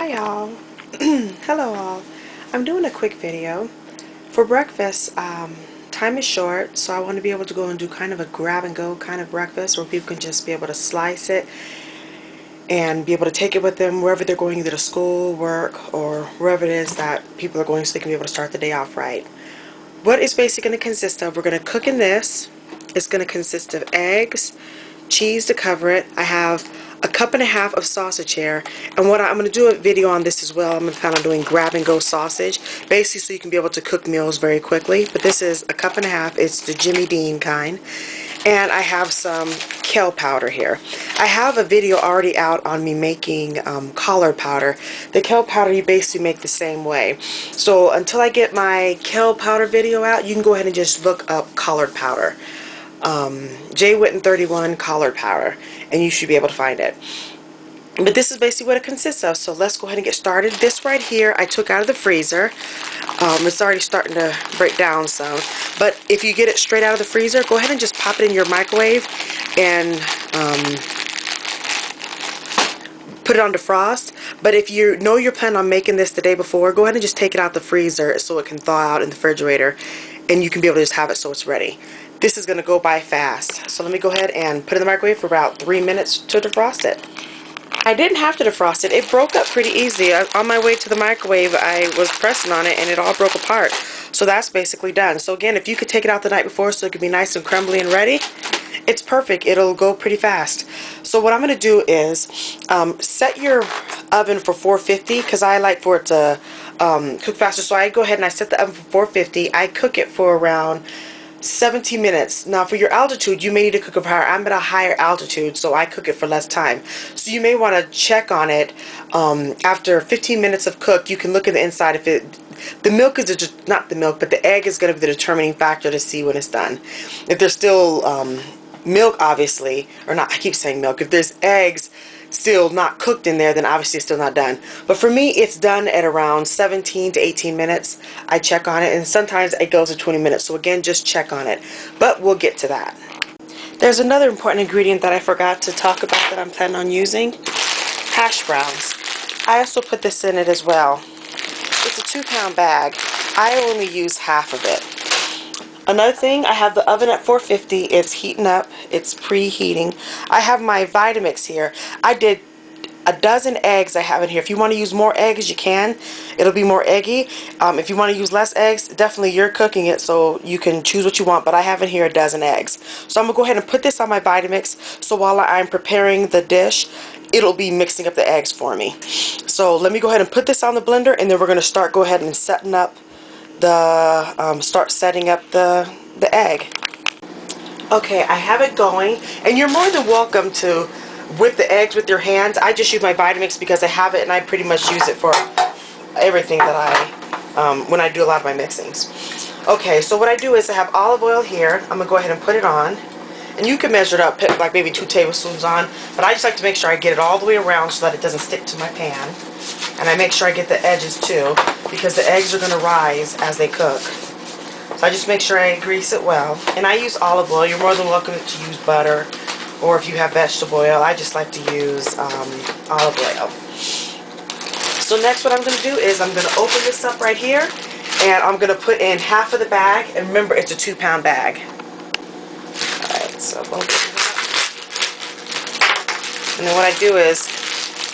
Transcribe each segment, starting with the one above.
Hi y'all. Hello all. I'm doing a quick video. For breakfast, time is short, so I want to be able to go and do kind of a grab and go kind of breakfast where people can just be able to slice it and be able to take it with them wherever they're going, either to school, work, or wherever it is that people are going, so they can be able to start the day off right. What it's basically going to consist of, we're going to cook in this. It's going to consist of eggs, cheese to cover it. I have a cup and a half of sausage here, and what I'm going to do a video on this as well. I'm going to plan on doing grab and go sausage, basically so you can be able to cook meals very quickly. But this is a cup and a half. It's the Jimmy Dean kind. And I have some kale powder here. I have a video already out on me making collard powder. The kale powder you basically make the same way. So until I get my kale powder video out, you can go ahead and just look up collard powder. J. Witten 31 collard powder, and you should be able to find it. But this is basically what it consists of. So let's go ahead and get started. This right here I took out of the freezer. It's already starting to break down some. But if you get it straight out of the freezer, go ahead and just pop it in your microwave and put it on defrost. But if you know you're planning on making this the day before, go ahead and just take it out the freezer so it can thaw out in the refrigerator, and you can be able to just have it so it's ready. This is going to go by fast. So let me go ahead and put it in the microwave for about 3 minutes to defrost it. I didn't have to defrost it. It broke up pretty easy. On my way to the microwave, I was pressing on it and it all broke apart. So that's basically done. So again, if you could take it out the night before so it could be nice and crumbly and ready, it's perfect. It'll go pretty fast. So what I'm going to do is set your oven for 450, because I like for it to cook faster. So I go ahead and I set the oven for 450. I cook it for around 17 minutes. Now for your altitude, you may need to cook it for higher. I'm at a higher altitude, so I cook it for less time. So you may want to check on it after 15 minutes of cook. You can look at the inside. If the milk is not the milk, but the egg is going to be the determining factor to see when it's done. If there's still milk, obviously, or not, I keep saying milk, if there's eggs still not cooked in there, then obviously it's still not done. But for me, it's done at around 17 to 18 minutes. I check on it, and sometimes it goes to 20 minutes. So again, just check on it. But we'll get to that. There's another important ingredient that I forgot to talk about that I'm planning on using. Hash browns. I also put this in it as well. It's a 2-pound bag. I only use half of it. Another thing, I have the oven at 450. It's heating up. It's preheating. I have my Vitamix here. I did a dozen eggs I have in here. If you want to use more eggs, you can. It'll be more eggy. If you want to use less eggs, definitely you're cooking it, so you can choose what you want. But I have in here a dozen eggs. So I'm going to go ahead and put this on my Vitamix. So while I'm preparing the dish, it'll be mixing up the eggs for me. So let me go ahead and put this on the blender, and then we're going to go ahead and setting up the egg. Okay, I have it going, and you're more than welcome to whip the eggs with your hands. I just use my Vitamix because I have it, and I pretty much use it for everything that when I do a lot of my mixings. Okay, so what I do is I have olive oil here. I'm gonna go ahead and put it on, and you can measure it up, put like maybe 2 tablespoons on, but I just like to make sure I get it all the way around so that it doesn't stick to my pan. And I make sure I get the edges too, because the eggs are gonna rise as they cook. So I just make sure I grease it well. And I use olive oil. You're more than welcome to use butter, or if you have vegetable oil. I just like to use olive oil. So next what I'm going to do is I'm going to open this up right here, and I'm going to put in half of the bag. And remember, it's a 2-pound bag. Alright, so open it up. And then what I do is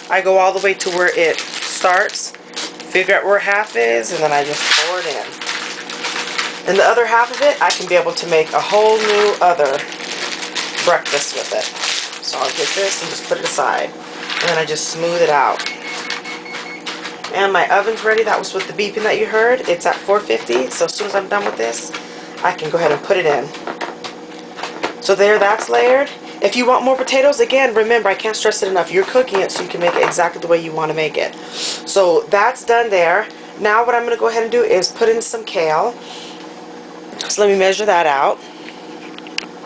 I go all the way to where it starts, figure out where half is, and then I just pour it in. And the other half of it, I can be able to make a whole new other breakfast with it. So I'll get this and just put it aside. And then I just smooth it out. And my oven's ready. That was with the beeping that you heard. It's at 450. So as soon as I'm done with this, I can go ahead and put it in. So there, that's layered. If you want more potatoes, again, remember, I can't stress it enough. You're cooking it so you can make it exactly the way you want to make it. So that's done there. Now what I'm going to go ahead and do is put in some kale. So let me measure that out.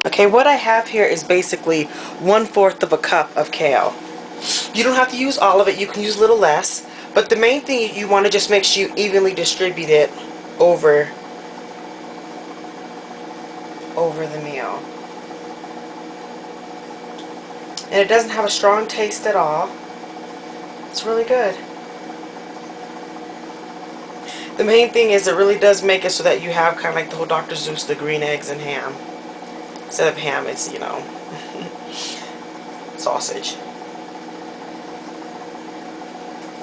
Okay, what I have here is basically 1/4 of a cup of kale. You don't have to use all of it. You can use a little less. But the main thing, you want to just make sure you evenly distribute it over the meal. And it doesn't have a strong taste at all. It's really good. The main thing is it really does make it so that you have kind of like the whole Dr. Seuss, the green eggs and ham. Instead of ham, it's, you know, sausage.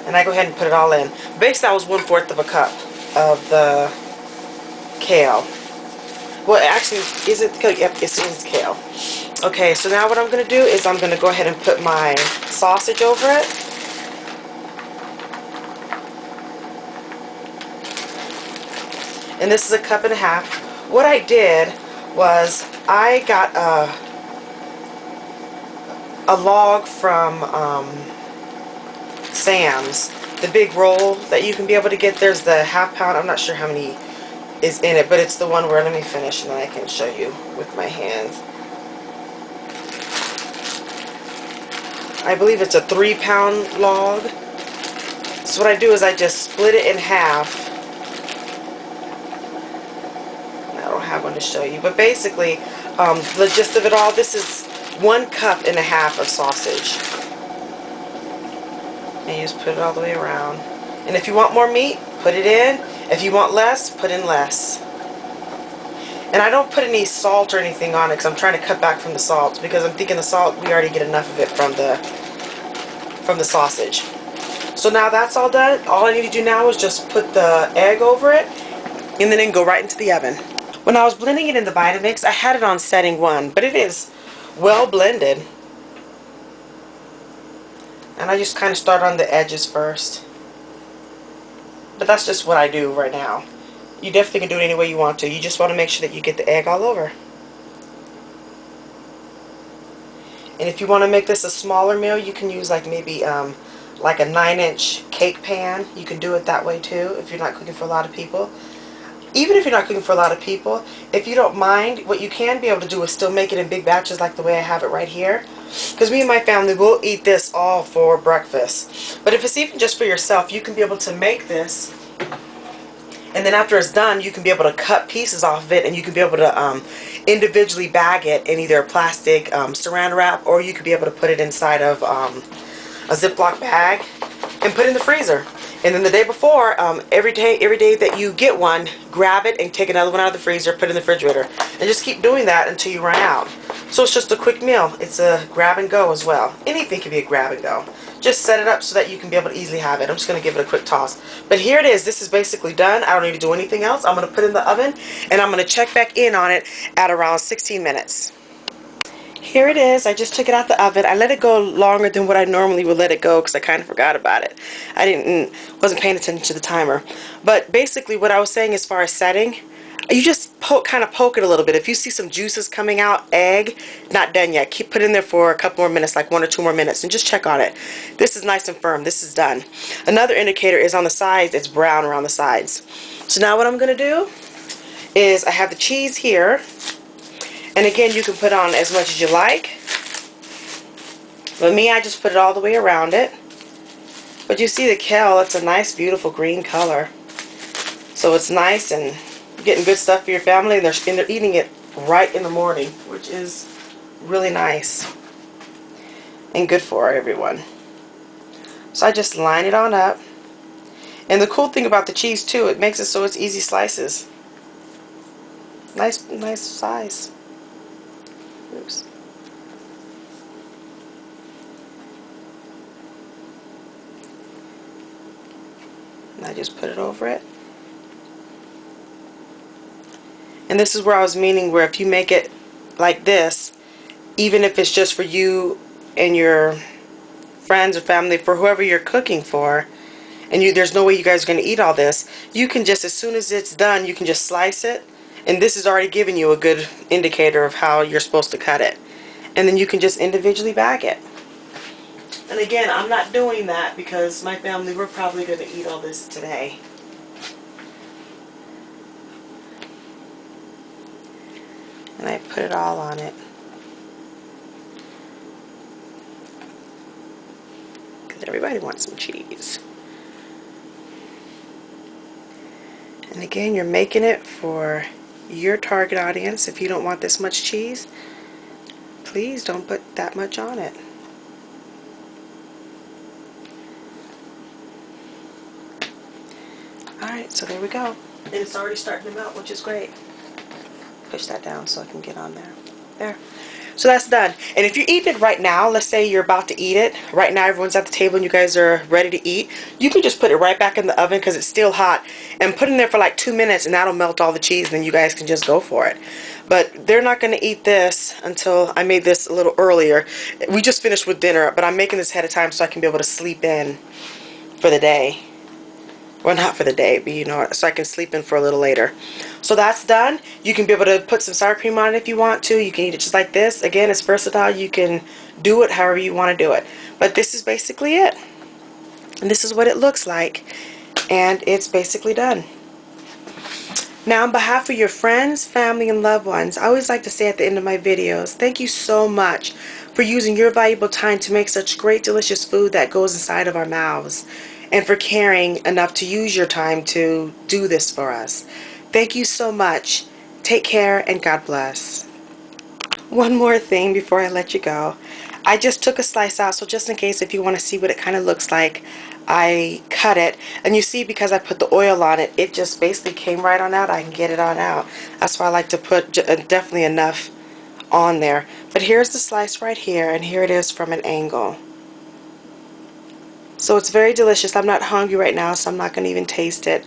And I go ahead and put it all in. Basically, that was 1/4 of a cup of the kale. Well, actually, is it kale? Yep, it is kale. Okay, so now what I'm going to do is I'm going to go ahead and put my sausage over it. And this is a cup and a half. What I did was I got a log from Sam's, the big roll that you can be able to get. There's the ½ pound. I'm not sure how many is in it, but it's the one where, let me finish and then I can show you with my hands. I believe it's a 3-pound log. So what I do is I just split it in half. I don't have one to show you, but basically the gist of it all, this is 1.5 cups of sausage. And you just put it all the way around. And if you want more meat, put it in. If you want less, put in less. And I don't put any salt or anything on it because I'm trying to cut back from the salt, because I'm thinking the salt, we already get enough of it from the sausage. So now that's all done. All I need to do now is just put the egg over it and then go right into the oven. When I was blending it in the Vitamix, I had it on setting 1, but it is well blended. And I just kind of start on the edges first. But that's just what I do right now. You definitely can do it any way you want to. You just want to make sure that you get the egg all over. And if you want to make this a smaller meal, you can use like maybe like a 9-inch cake pan. You can do it that way too if you're not cooking for a lot of people. Even if you're not cooking for a lot of people, if you don't mind, what you can be able to do is still make it in big batches like the way I have it right here. Because me and my family will eat this all for breakfast. But if it's even just for yourself, you can be able to make this. And then after it's done, you can be able to cut pieces off of it, and you can be able to individually bag it in either a plastic saran wrap, or you could be able to put it inside of a Ziploc bag and put it in the freezer. And then the day before, every day that you get one, grab it and take another one out of the freezer, put it in the refrigerator. And just keep doing that until you run out. So it's just a quick meal. It's a grab and go as well. Anything can be a grab and go. Just set it up so that you can be able to easily have it. I'm just going to give it a quick toss. But here it is. This is basically done. I don't need to do anything else. I'm going to put it in the oven, and I'm going to check back in on it at around 16 minutes. Here it is. I just took it out the oven. I let it go longer than what I normally would let it go because I kind of forgot about it. I wasn't paying attention to the timer. But basically what I was saying as far as setting, you just kind of poke it a little bit. If you see some juices coming out, egg, not done yet. Keep put in there for a couple more minutes, like 1 or 2 more minutes, and just check on it. This is nice and firm. This is done. Another indicator is on the sides. It's brown around the sides. So now what I'm going to do is I have the cheese here. And again, you can put on as much as you like. But me, I just put it all the way around it. But you see the kale, it's a nice, beautiful green color. So it's nice and getting good stuff for your family, and they're eating it right in the morning, which is really nice and good for everyone. So I just line it on up. And the cool thing about the cheese too, it makes it so it's easy slices. Nice size. Oops. And I just put it over it. And this is where I was meaning, where if you make it like this, even if it's just for you and your friends or family, for whoever you're cooking for, and there's no way you guys are going to eat all this, you can just, as soon as it's done, you can just slice it. And this is already giving you a good indicator of how you're supposed to cut it. And then you can just individually bag it. And again, I'm not doing that because my family, we're probably going to eat all this today. And I put it all on it. Because everybody wants some cheese. And again, you're making it for your target audience. If you don't want this much cheese, please don't put that much on it. Alright, so there we go. And it's already starting to melt, which is great. Push that down so I can get on there. There. So that's done. And if you're eating it right now, let's say you're about to eat it. Right now everyone's at the table and you guys are ready to eat. You can just put it right back in the oven because it's still hot. And put it in there for like 2 minutes and that'll melt all the cheese. And then you guys can just go for it. But they're not going to eat this until I made this a little earlier. We just finished with dinner, but I'm making this ahead of time so I can be able to sleep in for the day. Well, not for the day, but you know, so I can sleep in for a little later. So that's done. You can be able to put some sour cream on it if you want to. You can eat it just like this. Again, it's versatile. You can do it however you want to do it. But this is basically it. And this is what it looks like. And it's basically done. Now, on behalf of your friends, family, and loved ones, I always like to say at the end of my videos, thank you so much for using your valuable time to make such great, delicious food that goes inside of our mouths, and for caring enough to use your time to do this for us. Thank you so much. Take care, and God bless. One more thing before I let you go. I just took a slice out, so just in case if you want to see what it kind of looks like, I cut it. And you see, because I put the oil on it, it just basically came right on out. I can get it on out. That's why I like to put definitely enough on there. But here's the slice right here, and here it is from an angle. So it's very delicious. I'm not hungry right now, so I'm not going to even taste it.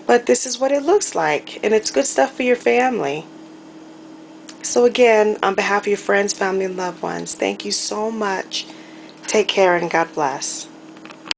But this is what it looks like, and it's good stuff for your family. So again, on behalf of your friends, family, and loved ones, thank you so much. Take care and God bless.